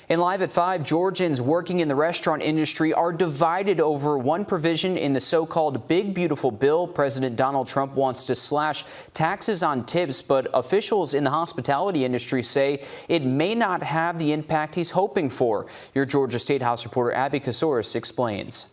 And live at 5, Georgians working in the restaurant industry are divided over one provision in the so-called Big Beautiful Bill. President Donald Trump wants to slash taxes on tips, but officials in the hospitality industry say it may not have the impact he's hoping for. Your Georgia State House reporter Abby Casores explains.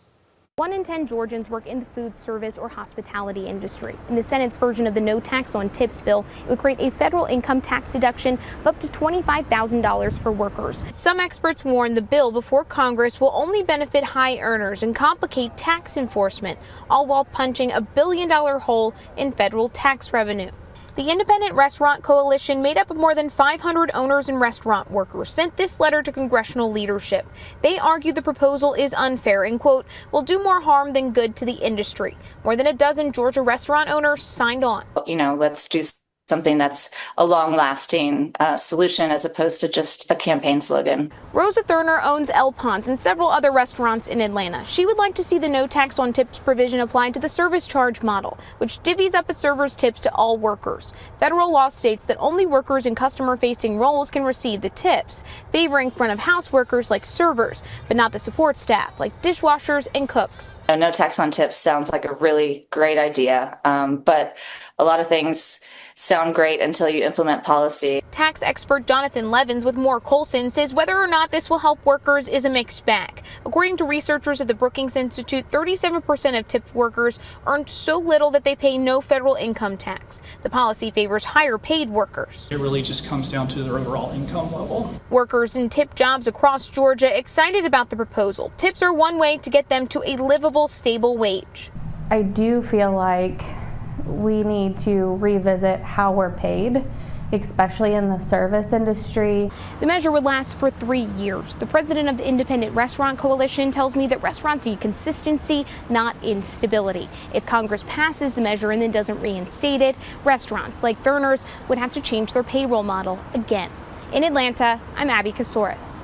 1 in 10 Georgians work in the food service or hospitality industry. In the Senate's version of the No Tax on Tips bill, it would create a federal income tax deduction of up to $25,000 for workers. Some experts warn the bill before Congress will only benefit high earners and complicate tax enforcement, all while punching a billion-dollar hole in federal tax revenue. The Independent Restaurant Coalition, made up of more than 500 owners and restaurant workers, sent this letter to congressional leadership. They argue the proposal is unfair and, quote, will do more harm than good to the industry. More than a dozen Georgia restaurant owners signed on. Let's do something that's a long-lasting solution as opposed to just a campaign slogan. Rosa Thurner owns El Ponce and several other restaurants in Atlanta. She would like to see the no tax on tips provision applied to the service charge model, which divvies up a server's tips to all workers. Federal law states that only workers in customer-facing roles can receive the tips, favoring front-of-house workers like servers, but not the support staff like dishwashers and cooks. No tax on tips sounds like a really great idea, but a lot of things sound great until you implement policy. Tax expert Jonathan Levins with Moore Colson says whether or not this will help workers is a mixed bag. According to researchers at the Brookings Institute, 37% of tipped workers earn so little that they pay no federal income tax. The policy favors higher paid workers. It really just comes down to their overall income level. Workers in tip jobs across Georgia excited about the proposal. Tips are one way to get them to a livable, stable wage. I do feel like we need to revisit how we're paid, especially in the service industry. The measure would last for 3 years. The president of the Independent Restaurant Coalition tells me that restaurants need consistency, not instability. If Congress passes the measure and then doesn't reinstate it, restaurants like Thurner's would have to change their payroll model again. In Atlanta, I'm Abby Casores.